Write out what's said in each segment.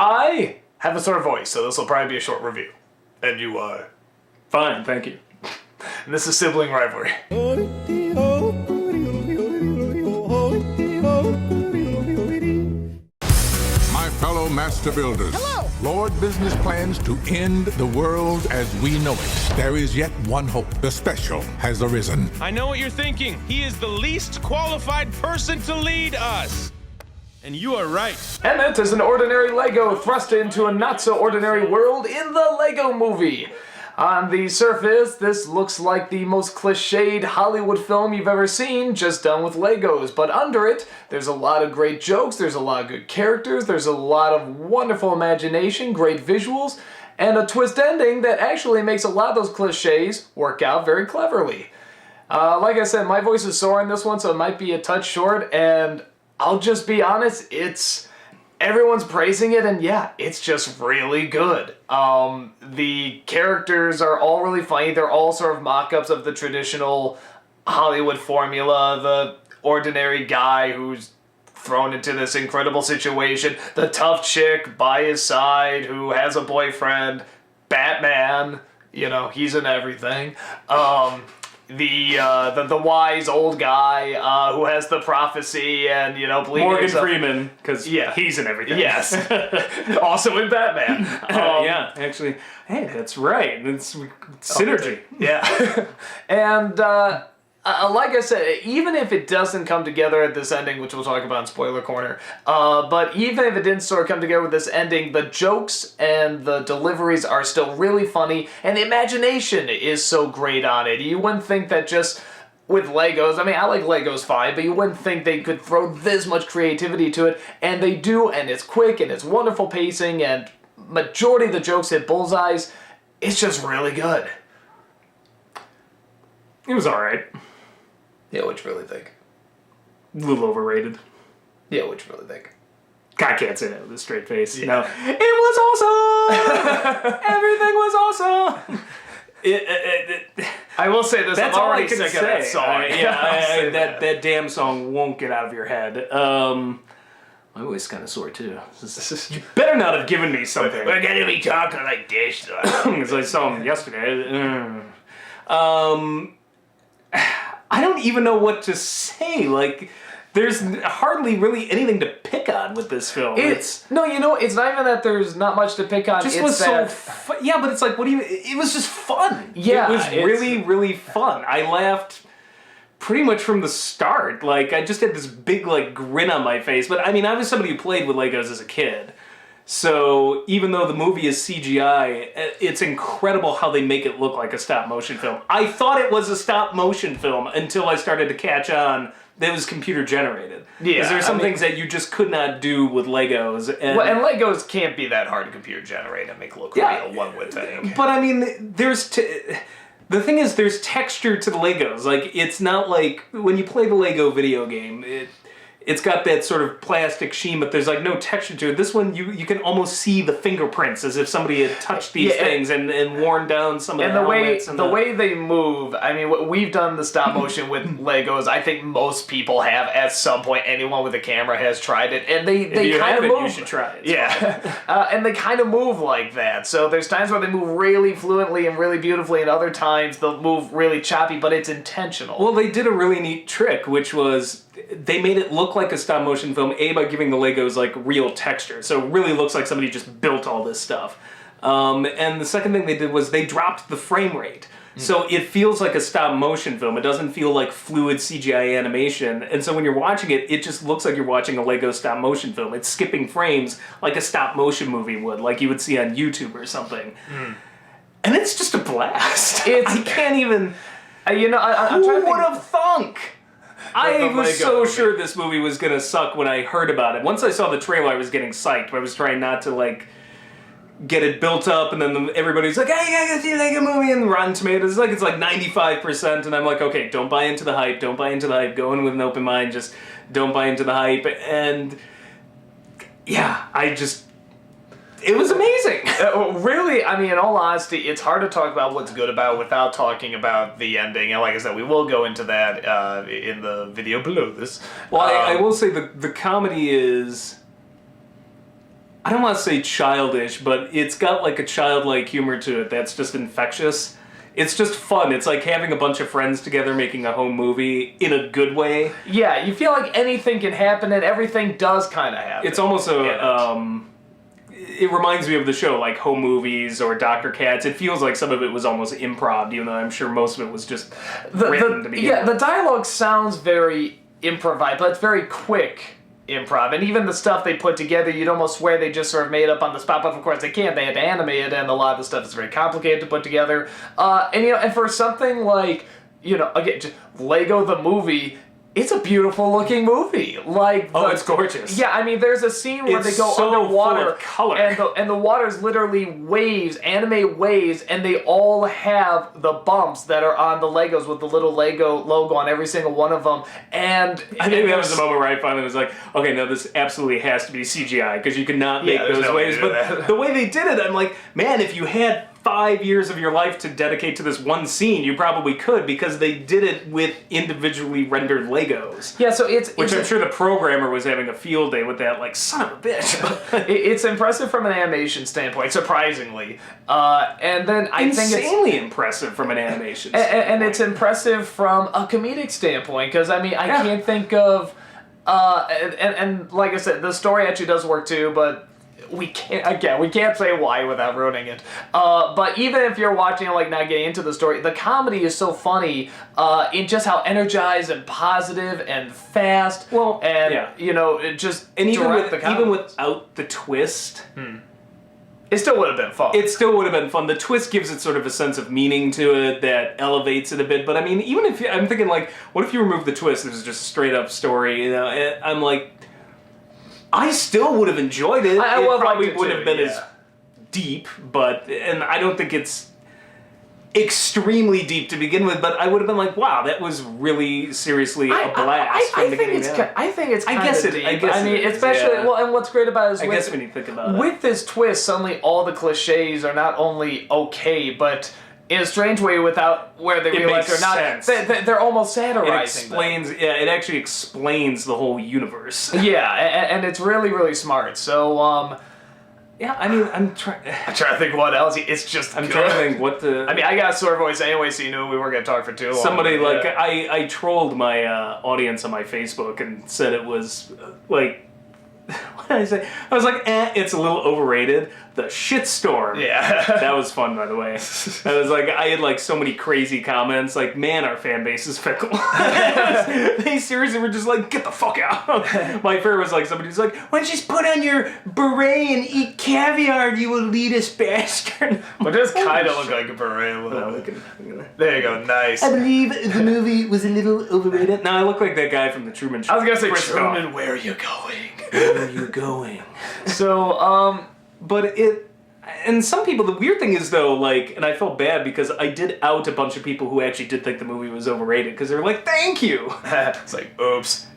I have a sore voice, so this will probably be a short review. And you are? Fine, thank you. And this is Sibling Rivalry. My fellow master builders. Hello. Lord Business plans to end the world as we know it. There is yet one hope. The special has arisen. I know what you're thinking. He is the least qualified person to lead us. And you are right. Emmett is an ordinary Lego thrust into a not-so-ordinary world in the Lego Movie. On the surface, this looks like the most cliched Hollywood film you've ever seen, just done with Legos. But under it, there's a lot of great jokes, there's a lot of good characters, there's a lot of wonderful imagination, great visuals, and a twist ending that actually makes a lot of those cliches work out very cleverly. Like I said, my voice is sore on this one, so it might be a touch short, and I'll just be honest, everyone's praising it, and yeah, it's just really good. The characters are all really funny. They're all sort of mock-ups of the traditional Hollywood formula, the ordinary guy who's thrown into this incredible situation, the tough chick by his side who has a boyfriend, Batman, you know, he's in everything. The wise old guy who has the prophecy and, you know, believing Morgan himself. Freeman, because he's in everything. Yes. Also in Batman. Yeah, actually. Hey, that's right. It's synergy. Yeah. And, like I said, even if it doesn't come together at this ending, which we'll talk about in Spoiler Corner, but even if it didn't sort of come together with this ending, the jokes and the deliveries are still really funny, and the imagination is so great on it. You wouldn't think that just with Legos, I mean, I like Legos fine, but you wouldn't think they could throw this much creativity to it, and they do, and it's quick, and it's wonderful pacing, and majority of the jokes hit bullseyes. It's just really good. It was alright. Yeah, what you really think? A little overrated. Yeah, what you really think? I can't say that with a straight face. Yeah. No. It was awesome! Everything was awesome! I will say this, That's I'm all already I can sick say. of that song. That damn song won't get out of your head. My voice is kind of sore too. You better not have given me something. We're gonna be talking like this. Because I saw him yesterday. I don't even know what to say. Like, there's hardly really anything to pick on with this film. No, you know, it's not even that there's not much to pick on. Just it's was that, so yeah, but it's like, what do you? It was just fun. Yeah, it was really, really fun. I laughed pretty much from the start. Like, I just had this big like grin on my face. But I mean, I was somebody who played with Legos as a kid. So even though the movie is CGI, it's incredible how they make it look like a stop-motion film. I thought it was a stop-motion film until I started to catch on that it was computer-generated. Yeah, because there's some things that you just could not do with Legos. And Legos can't be that hard to computer-generate and make look real, one would think. But I mean, the thing is, there's texture to the Legos. Like, it's not like when you play the Lego video game, it's got that sort of plastic sheen, but there's like no texture to it. This one, you can almost see the fingerprints as if somebody had touched these things and worn down some of the helmets. And the way they move, I mean, we've done the stop motion with Legos. I think most people have at some point. Anyone with a camera has tried it, and they kind of move. You should try it. Yeah, and they kind of move like that. So there's times where they move really fluently and really beautifully, and other times they'll move really choppy, but it's intentional. Well, they did a really neat trick, which was they made it look like a stop-motion film, by giving the Legos, like, real texture. So it really looks like somebody just built all this stuff. And the second thing they did was they dropped the frame rate. So it feels like a stop-motion film. It doesn't feel like fluid CGI animation. And so when you're watching it, it just looks like you're watching a Lego stop-motion film. It's skipping frames like a stop-motion movie would, like you would see on YouTube or something. And it's just a blast. I can't even... I'm trying to Who think. would have thunk? I was Lego so movie. sure this movie was gonna suck when I heard about it. Once I saw the trailer, I was getting psyched. I was trying not to, like, get it built up, and then everybody's like, hey, I gotta see a Lego movie, and Rotten Tomatoes, it's like 95%, and I'm like, okay, don't buy into the hype, don't buy into the hype, go in with an open mind, just don't buy into the hype, and yeah, it was amazing. Really, I mean, in all honesty, it's hard to talk about what's good about it without talking about the ending. And like I said, we will go into that in the video below this. Well, I will say the comedy is I don't want to say childish, but it's got like a childlike humor to it that's just infectious. It's just fun. It's like having a bunch of friends together making a home movie in a good way. Yeah, you feel like anything can happen and everything does kind of happen. It's almost it reminds me of the show, like Home Movies or Dr. Katz. It feels like some of it was almost improv, even though I'm sure most of it was just written to begin with. Yeah, the dialogue sounds very improvised, but it's very quick improv. And even the stuff they put together, you'd almost swear they just sort of made up on the spot, but of course they can't. They had to animate it, and a lot of the stuff is very complicated to put together. And for something like, again, just Lego the movie, it's a beautiful looking movie. It's gorgeous. Yeah, I mean, there's a scene where they go so underwater, full of color. and the water's literally waves, anime waves, and they all have the bumps that are on the Legos with the little Lego logo on every single one of them. And I think that was the moment where I finally was like, okay, no, this absolutely has to be CGI because you cannot make those waves. But the way they did it, I'm like, man, if you had 5 years of your life to dedicate to this one scene, you probably could, because they did it with individually rendered Legos. Yeah, so Which I'm sure the programmer was having a field day with that, like, son of a bitch. It's impressive from an animation standpoint, surprisingly. And then I think it's insanely impressive from an animation standpoint. And it's impressive from a comedic standpoint, because, I mean, I can't think of... and like I said, the story actually does work too, but we can't say why without ruining it. But even if you're watching it, like, not getting into the story, the comedy is so funny in just how energized and positive and fast. Well, and yeah. just and even even without the twist, it still would have been fun. It still would have been fun. The twist gives it sort of a sense of meaning to it that elevates it a bit. But I mean, even if I'm thinking, like, what if you remove the twist? This is just a straight up story. I'm like, I still would have enjoyed it. It probably would have been as deep, and I don't think it's extremely deep to begin with, but I would have been like, wow, that was really seriously a blast from beginning to end. I think it's kind of deep. I mean, especially, and what's great about it is guess when you think about it. With this twist, suddenly all the cliches are not only okay, but in a strange way, without where they realize they're not, they're almost satirizing. It actually explains the whole universe. Yeah, and it's really, really smart. So, yeah, I mean, I'm trying to think what else. It's just I'm trying to think what the... I mean, I got a sore voice anyway, so you knew we weren't going to talk for too long. Somebody, I trolled my audience on my Facebook and said it was, like... What did I say? I was like, it's a little overrated. The shitstorm. Yeah. That was fun, by the way. I was like, I had like so many crazy comments, like, man, our fan base is fickle. They seriously were just like, get the fuck out. My favorite was like, somebody's like, why don't you just put on your beret and eat caviar, you elitist bastard? But it does kind of look like a beret a little bit. There you go, nice. I believe the movie was a little overrated. Now I look like that guy from the Truman Show. I was going to say, Truman, where are you going? Where are you going? So, but and some people, the weird thing is though, like, and I felt bad because I did out a bunch of people who actually did think the movie was overrated because they were like, thank you. It's like, oops,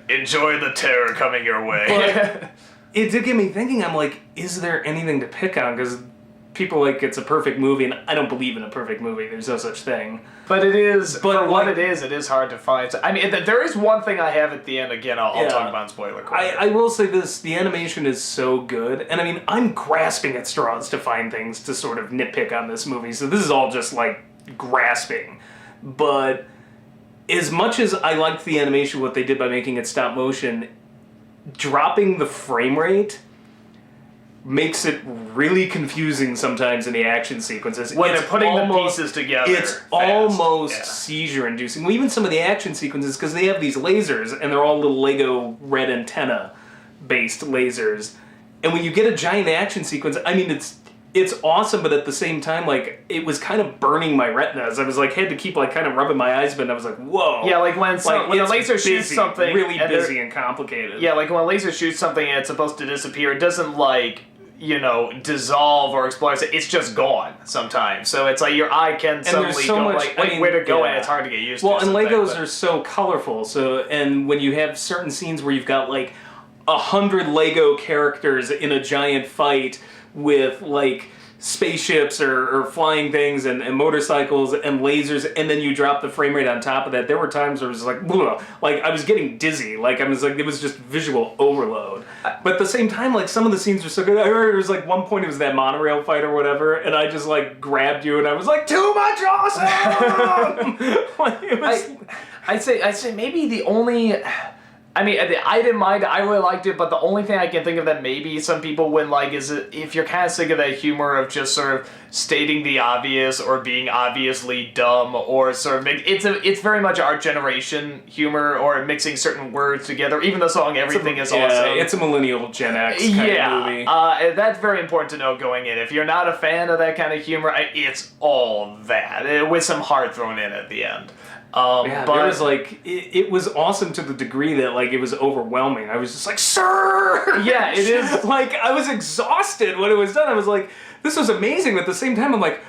enjoy the terror coming your way. But it did get me thinking, I'm like, is there anything to pick on? Because people like it's a perfect movie, and I don't believe in a perfect movie. There's no such thing. But it is, for what it is hard to find. I mean, there is one thing I have at the end. Again, I'll talk about in spoiler corner. I will say this, the animation is so good, and I mean, I'm grasping at straws to find things to sort of nitpick on this movie, so this is all just, like, grasping. But as much as I liked the animation, what they did by making it stop motion, dropping the frame rate makes it really confusing sometimes in the action sequences. When they're putting the pieces together. It's almost seizure-inducing. Well, even some of the action sequences, because they have these lasers, and they're all little Lego red antenna-based lasers. And when you get a giant action sequence, I mean, it's awesome, but at the same time, like, it was kind of burning my retinas. I was like, had to keep, like, kind of rubbing my eyes, but I was like, whoa. Yeah, like when a laser shoots something, really busy and complicated. Yeah, like when a laser shoots something and it's supposed to disappear, it doesn't, like, dissolve or explode. It's just gone sometimes. So it's like your eye can suddenly go like, where to go, and it's hard to get used to. Well, and Legos are so colorful. So, and when you have certain scenes where you've got like 100 Lego characters in a giant fight with like spaceships or flying things and motorcycles and lasers, and then you drop the frame rate on top of that. There were times where it was like, ugh, like I was getting dizzy. Like I was like, it was just visual overload. But at the same time, like some of the scenes were so good. I remember it was like one point it was that monorail fight or whatever, and I just like grabbed you and I was like, too much awesome. Like, it was... I'd say maybe the only. I mean, I didn't mind. I really liked it, but the only thing I can think of that maybe some people wouldn't like is if you're kind of sick of that humor of just sort of stating the obvious or being obviously dumb or sort of it's very much our generation humor or mixing certain words together. Even the song "Everything Is Awesome." It's a millennial Gen X kind of movie. That's very important to know going in. If you're not a fan of that kind of humor, it's all that with some heart thrown in at the end. But there was like it was awesome to the degree that like it was overwhelming. I was just like, sir. Yeah, it is. Like I was exhausted when it was done. I was like, this was amazing. But at the same time, I'm like,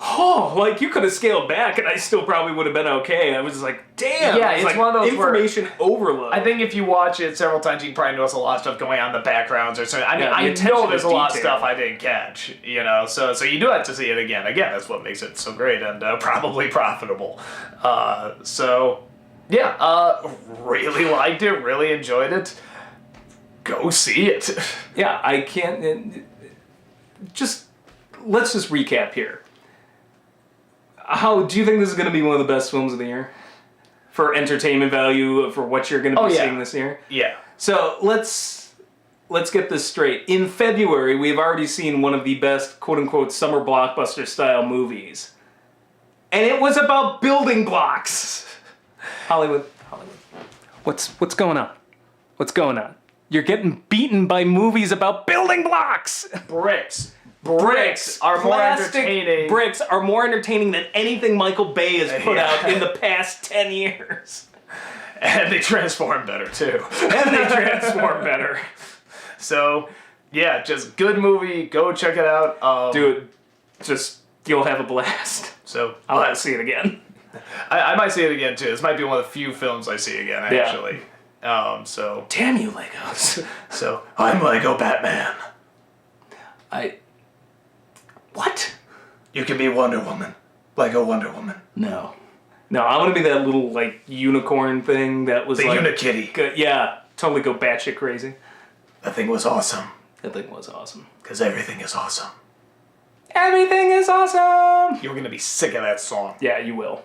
oh, like you could have scaled back, and I still probably would have been okay. I was like, damn. Yeah, it's like one of those information overload. I think if you watch it several times, you can probably notice a lot of stuff going on in the backgrounds or something. I mean, I know there's a lot of stuff I didn't catch, you know. So you do have to see it again. Again, that's what makes it so great and probably profitable. Really liked it. Really enjoyed it. Go see it. Yeah, I can't. Let's just recap here. How do you think this is going to be one of the best films of the year? For entertainment value, for what you're going to be seeing this year? Yeah. So let's get this straight. In February, we've already seen one of the best quote-unquote summer blockbuster style movies. And it was about building blocks. Hollywood. What's going on? What's going on? You're getting beaten by movies about building blocks. Bricks are more entertaining. Bricks are more entertaining than anything Michael Bay has put out in the past 10 years. And they transform better, too. So, yeah, just good movie. Go check it out. Dude, you'll have a blast. So I'll have to see it again. I might see it again, too. This might be one of the few films I see again, actually. So damn you, Legos. So, I'm Lego Batman. What? You can be Wonder Woman. Lego Wonder Woman. No, I want to be that little, like, unicorn thing that was the like... Unikitty. Yeah, totally go batshit crazy. That thing was awesome. Because everything is awesome. Everything is awesome! You're gonna be sick of that song. Yeah, you will.